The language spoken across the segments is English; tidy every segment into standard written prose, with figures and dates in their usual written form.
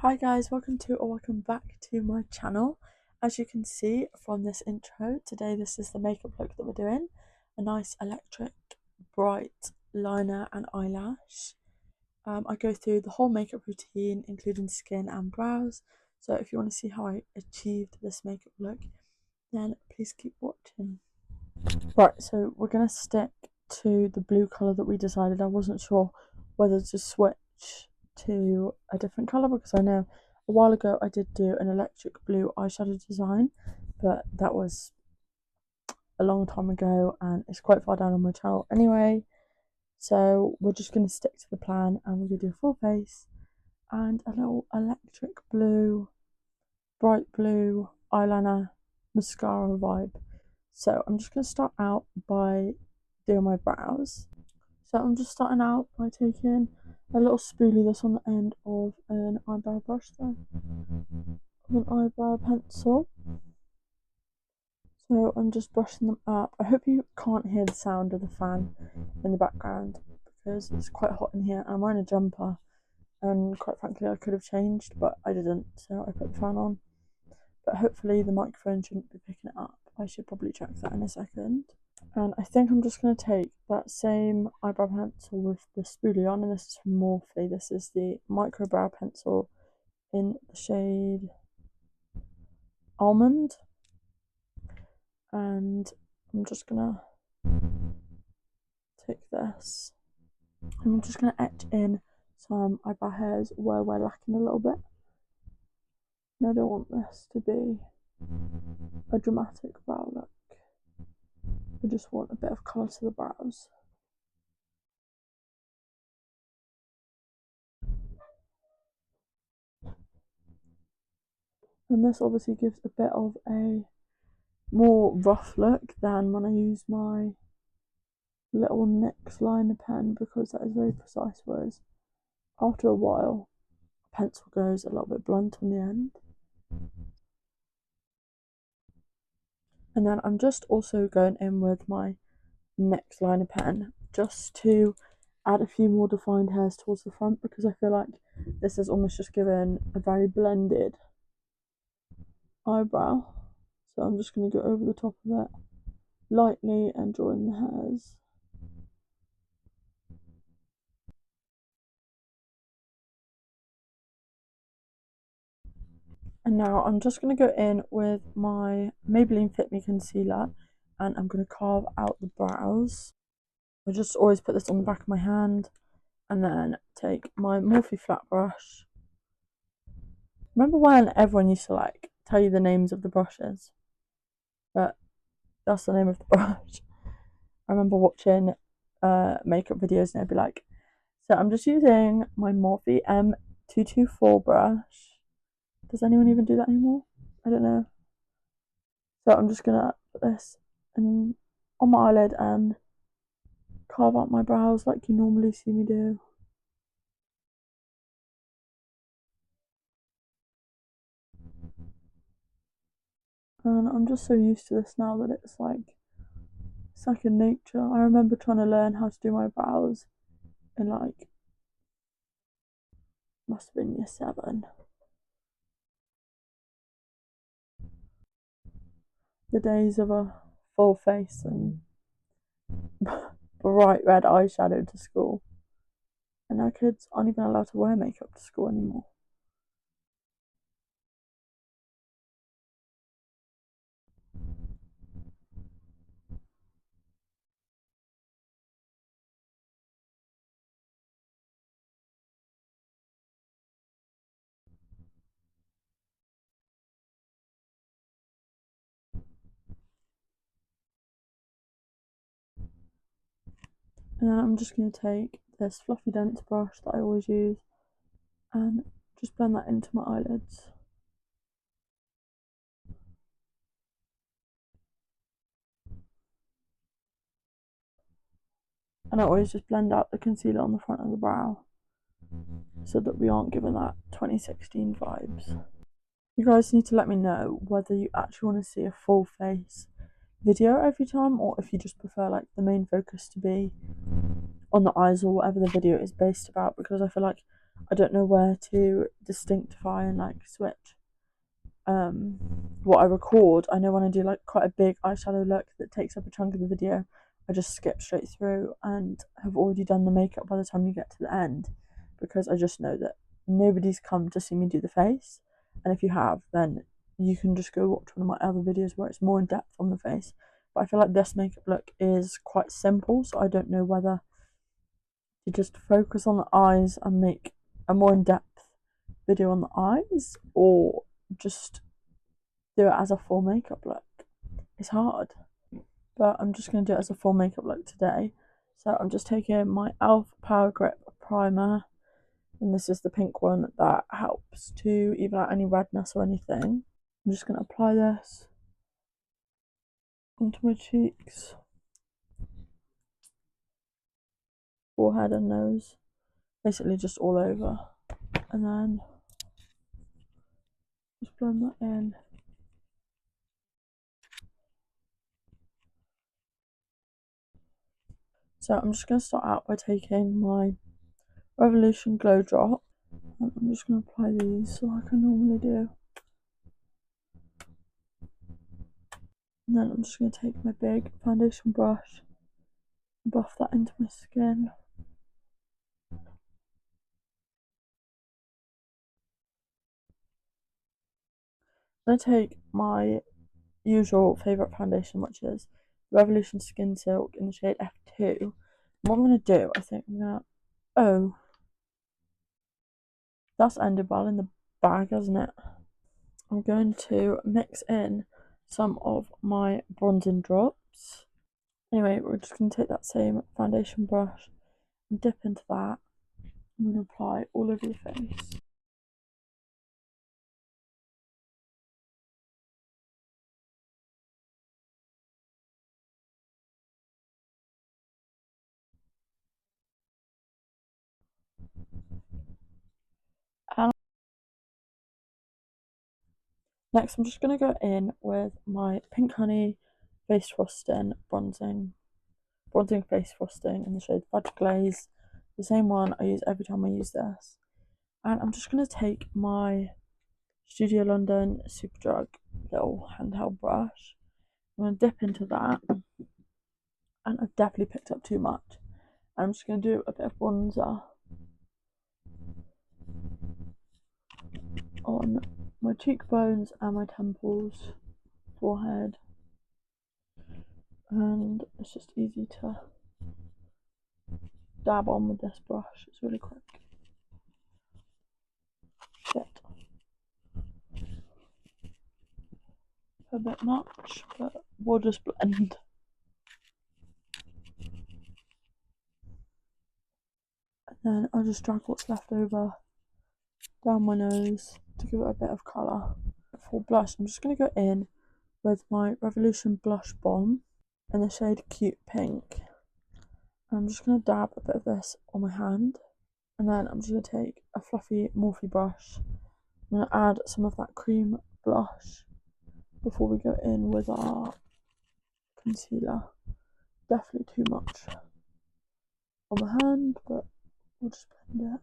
Hi guys, welcome back to my channel. As you can see from this intro, today this is the makeup look that we're doing. A nice electric bright liner and eyelash. I go through the whole makeup routine including skin and brows. So if you want to see how I achieved this makeup look, then please keep watching. Right, so we're going to stick to the blue colour that we decided. I wasn't sure whether to switch to a different colour because I know a while ago I did do an electric blue eyeshadow design, but that was a long time ago and it's quite far down on my channel anyway. So we're just going to stick to the plan and we're going to do a full face and a little electric blue, bright blue eyeliner mascara vibe. So I'm just going to start out by doing my brows. So I'm just starting out by taking a little spoolie that's on the end of an eyebrow brush there, of an eyebrow pencil. So I'm just brushing them up. I hope you can't hear the sound of the fan in the background because it's quite hot in here. I'm wearing a jumper and quite frankly I could have changed but I didn't, so I put the fan on. But hopefully the microphone shouldn't be picking it up. I should probably check that in a second. And I think I'm just going to take that same eyebrow pencil with the spoolie on, and this is from Morphe. This is the micro brow pencil in the shade Almond. And I'm just going to take this and I'm just going to etch in some eyebrow hairs where we're lacking a little bit. And I don't want this to be a dramatic brow look. I just want a bit of colour to the brows. And this obviously gives a bit of a more rough look than when I use my little NYX liner pen because that is very precise, whereas after a while a pencil goes a little bit blunt on the end. And then I'm just also going in with my NYX liner pen just to add a few more defined hairs towards the front because I feel like this is almost just given a very blended eyebrow. So I'm just going to go over the top of it lightly and draw in the hairs. And now I'm just going to go in with my Maybelline Fit Me concealer and I'm going to carve out the brows. I just always put this on the back of my hand and then take my Morphe flat brush. Remember when everyone used to like tell you the names of the brushes? But that's the name of the brush. I remember watching makeup videos and they'd be like, so I'm just using my Morphe M224 brush. Does anyone even do that anymore? I don't know. So I'm just gonna put this on my eyelid and carve out my brows like you normally see me do. And I'm just so used to this now that it's like second nature. I remember trying to learn how to do my brows in like, must have been year 7. The days of a full face and bright red eyeshadow to school. And now kids aren't even allowed to wear makeup to school anymore. And then I'm just going to take this fluffy dense brush that I always use and just blend that into my eyelids. And I always just blend out the concealer on the front of the brow so that we aren't given that 2016 vibes. You guys need to let me know whether you actually want to see a full face video every time or if you just prefer like the main focus to be on the eyes or whatever the video is based about, because I feel like I don't know where to distinctify and like switch what I record. I know when I do like quite a big eyeshadow look that takes up a chunk of the video, I just skip straight through and have already done the makeup by the time you get to the end, because I just know that nobody's come to see me do the face, and if you have, then you can just go watch one of my other videos where it's more in depth on the face. But I feel like this makeup look is quite simple, so I don't know whether to just focus on the eyes and make a more in-depth video on the eyes, or just do it as a full makeup look. It's hard, but I'm just going to do it as a full makeup look today. So I'm just taking my e.l.f. Power Grip Primer, and this is the pink one that helps to even out any redness or anything. I'm just going to apply this onto my cheeks, forehead and nose, basically just all over, and then just blend that in. So I'm just going to start out by taking my Revolution Glow Drop, and I'm just going to apply these like I normally do. And then I'm just going to take my big foundation brush and buff that into my skin. I'm going to take my usual favourite foundation, which is Revolution Skin Silk in the shade F2. And what I'm going to do, I think I'm going to... Oh, that's ended well in the bag, hasn't it? I'm going to mix in some of my bronzing drops. Anyway, we're just going to take that same foundation brush and dip into that. I'm going to apply all over the face. And next, I'm just going to go in with my Pink Honey Face Frosting bronzing face frosting in the shade Fudge Glaze. The same one I use every time I use this. And I'm just going to take my Studio London Superdrug little handheld brush. I'm going to dip into that. And I've definitely picked up too much. I'm just going to do a bit of bronzer on my cheekbones and my temples, forehead, and it's just easy to dab on with this brush. It's really quick. Shit. A bit much, but we'll just blend. And then I'll just drag what's left over down my nose to give it a bit of colour. For blush, I'm just going to go in with my Revolution Blush Bomb in the shade Cute Pink. And I'm just going to dab a bit of this on my hand. And then I'm just going to take a fluffy Morphe brush. I'm going to add some of that cream blush before we go in with our concealer. Definitely too much on the hand, but we'll just blend it.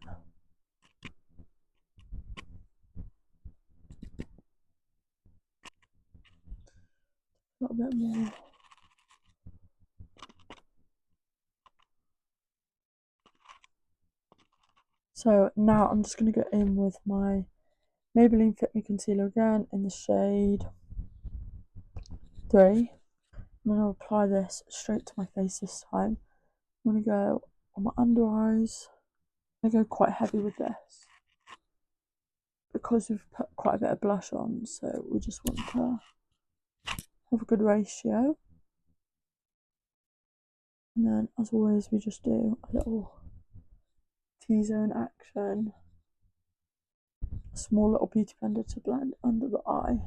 A little bit more. So now I'm just going to go in with my Maybelline Fit Me Concealer again in the shade 3. And then I'll apply this straight to my face this time. I'm going to go on my under eyes. I'm going to go quite heavy with this because we've put quite a bit of blush on, so we just want to have a good ratio. And then, as always, we just do a little T-zone action, a small little beauty blender to blend under the eye.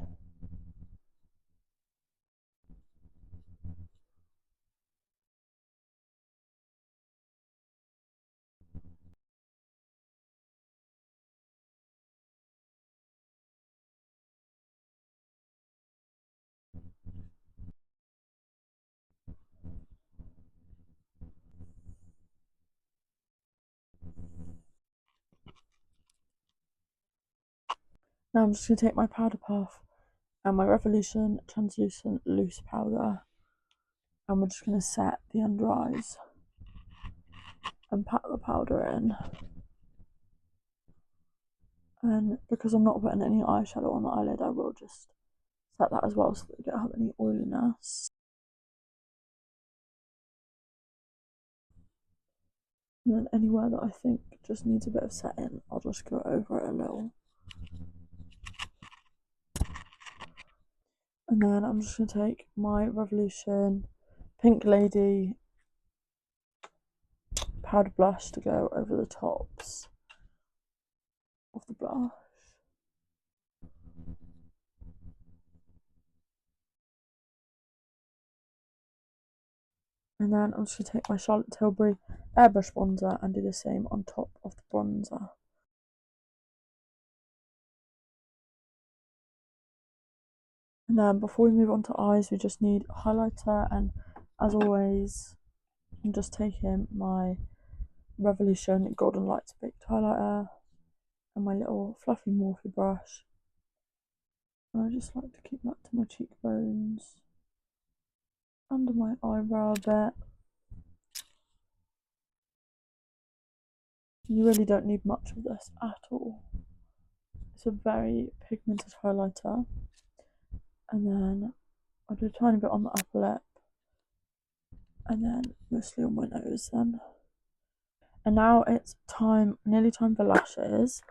Now I'm just going to take my powder puff and my Revolution translucent loose powder, and we're just going to set the under eyes and pat the powder in. And because I'm not putting any eyeshadow on the eyelid, I will just set that as well so that we don't have any oiliness. And then anywhere that I think just needs a bit of setting, I'll just go over it a little. And then I'm just going to take my Revolution Pink Lady powder blush to go over the tops of the blush. And then I'm just going to take my Charlotte Tilbury airbrush bronzer and do the same on top of the bronzer. And then before we move on to eyes, we just need highlighter, and as always, I'm just taking my Revolution Golden Lights Baked Highlighter and my little fluffy Morphe brush. And I just like to keep that to my cheekbones, under my eyebrow a bit. You really don't need much of this at all. It's a very pigmented highlighter. And then I'll do a tiny bit on the upper lip, and then mostly on my nose then. And now it's nearly time for lashes.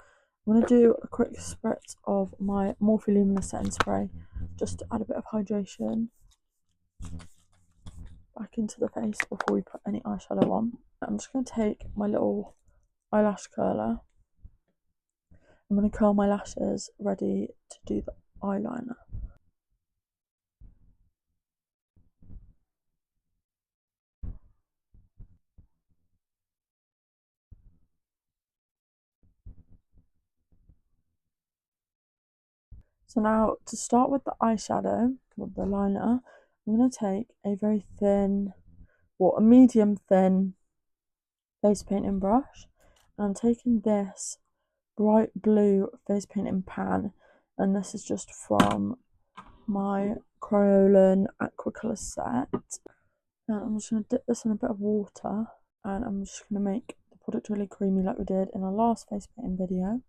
I'm going to do a quick spritz of my Morphe Luminous setting spray just to add a bit of hydration back into the face before we put any eyeshadow on. I'm just going to take my little eyelash curler. I'm going to curl my lashes ready to do the eyeliner. So now to start with the eyeshadow, with the liner, I'm going to take a very thin, or a medium thin face painting brush, and I'm taking this bright blue face painting pan, and this is just from my Kryolan Aquacolor set. And I'm just going to dip this in a bit of water, and I'm just going to make the product really creamy like we did in our last face painting video.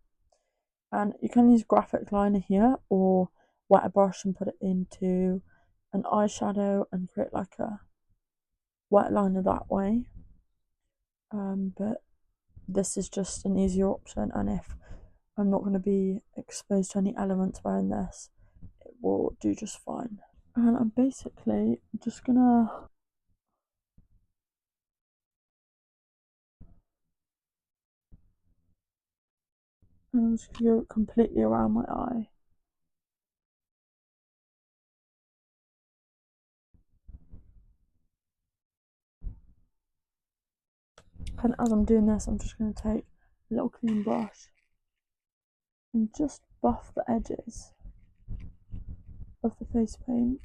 And you can use graphic liner here, or wet a brush and put it into an eyeshadow and create like a wet liner that way. But this is just an easier option, and if I'm not going to be exposed to any elements wearing this, it will do just fine. And I'm basically just gonna go completely around my eye. And as I'm doing this, I'm just going to take a little clean brush and just buff the edges of the face paint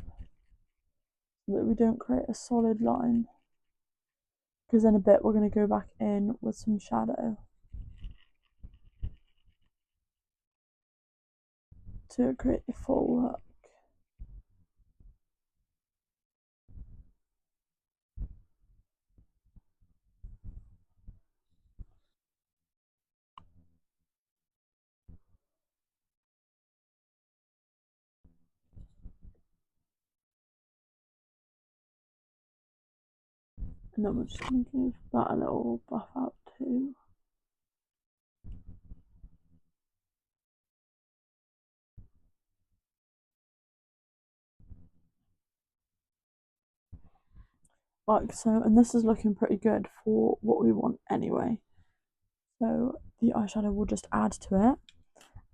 so that we don't create a solid line, because in a bit we're going to go back in with some shadow to create a full look. And then we're just going to give that a little buff out too. Like so, and this is looking pretty good for what we want anyway. So the eyeshadow will just add to it.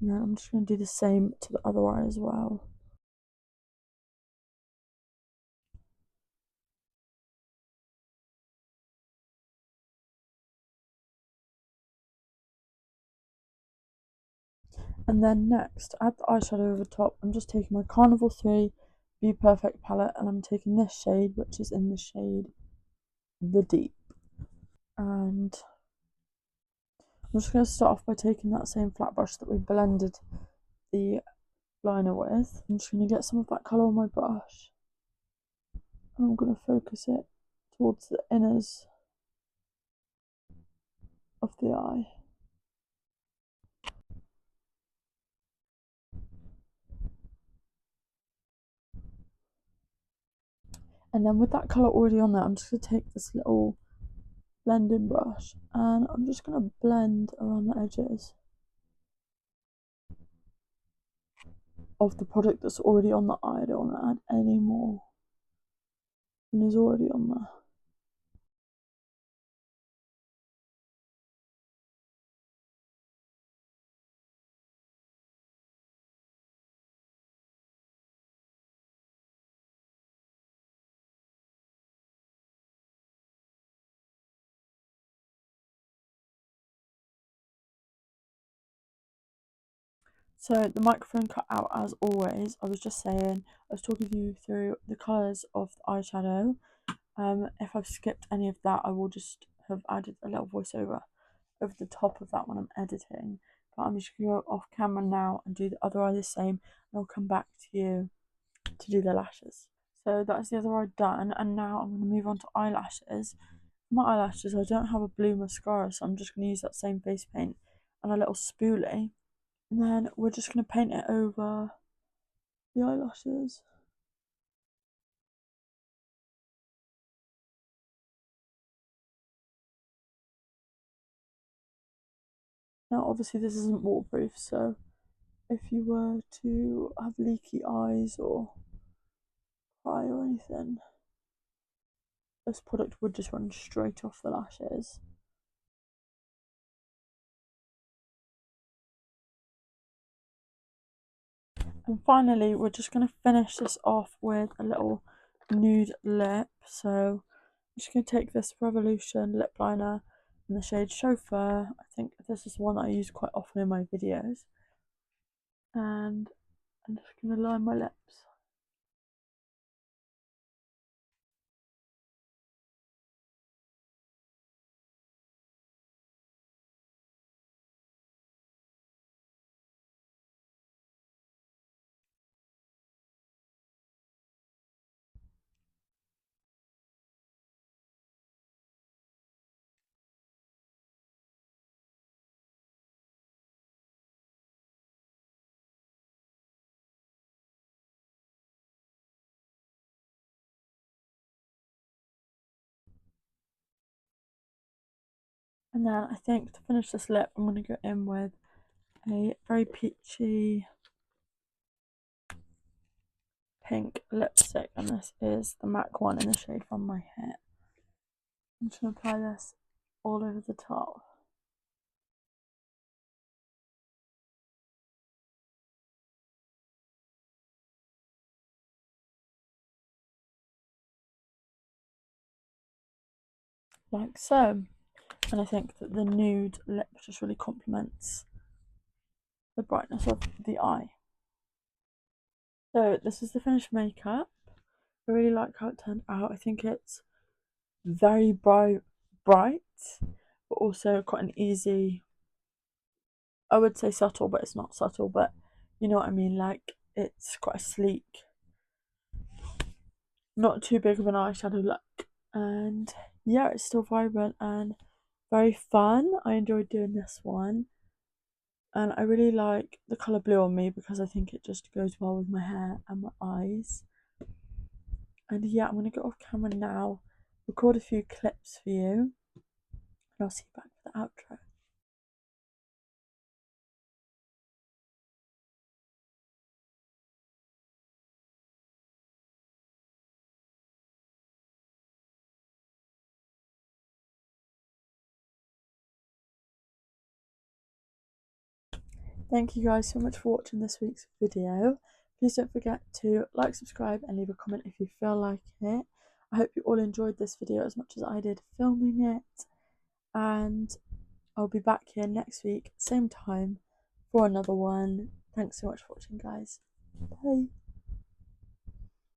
And then I'm just going to do the same to the other eye as well. And then next, add the eyeshadow over top. I'm just taking my Carnival 3 Be Perfect palette, and I'm taking this shade, which is in the shade The Deep. And I'm just going to start off by taking that same flat brush that we blended the liner with. I'm just going to get some of that colour on my brush, and I'm going to focus it towards the inners of the eye. And then with that colour already on there, I'm just going to take this little blending brush and I'm just going to blend around the edges of the product that's already on the eye. I don't want to add any more than is already on there. So the microphone cut out as always. I was just saying, I was talking you through the colours of the eyeshadow. If I've skipped any of that, I will just have added a little voiceover over the top of that when I'm editing. But I'm just going to go off camera now and do the other eye the same, and I'll come back to you to do the lashes. So that's the other eye done, and now I'm going to move on to eyelashes. For my eyelashes, I don't have a blue mascara, so I'm just going to use that same face paint and a little spoolie. And then we're just going to paint it over the eyelashes. Now obviously this isn't waterproof, so if you were to have leaky eyes or cry or anything, this product would just run straight off the lashes. And finally, we're just going to finish this off with a little nude lip. So I'm just going to take this Revolution lip liner in the shade Chauffeur. I think this is one that I use quite often in my videos. And I'm just going to line my lips. And then I think to finish this lip, I'm going to go in with a very peachy pink lipstick, and this is the MAC one in the shade From My Hair. I'm just going to apply this all over the top. Like so. And I think that the nude lip just really complements the brightness of the eye. So this is the finished makeup. I really like how it turned out. I think it's very bright, but also quite an easy, I would say subtle, but it's not subtle, but you know what I mean, like it's quite a sleek, not too big of an eyeshadow look. And yeah, it's still vibrant and very fun. I enjoyed doing this one. And I really like the colour blue on me because I think it just goes well with my hair and my eyes. And yeah, I'm going to get off camera now, record a few clips for you, and I'll see you back for the outro. Thank you guys so much for watching this week's video. Please don't forget to like, subscribe and leave a comment if you feel like it. I hope you all enjoyed this video as much as I did filming it, and I'll be back here next week, same time, for another one. Thanks so much for watching, guys. Bye.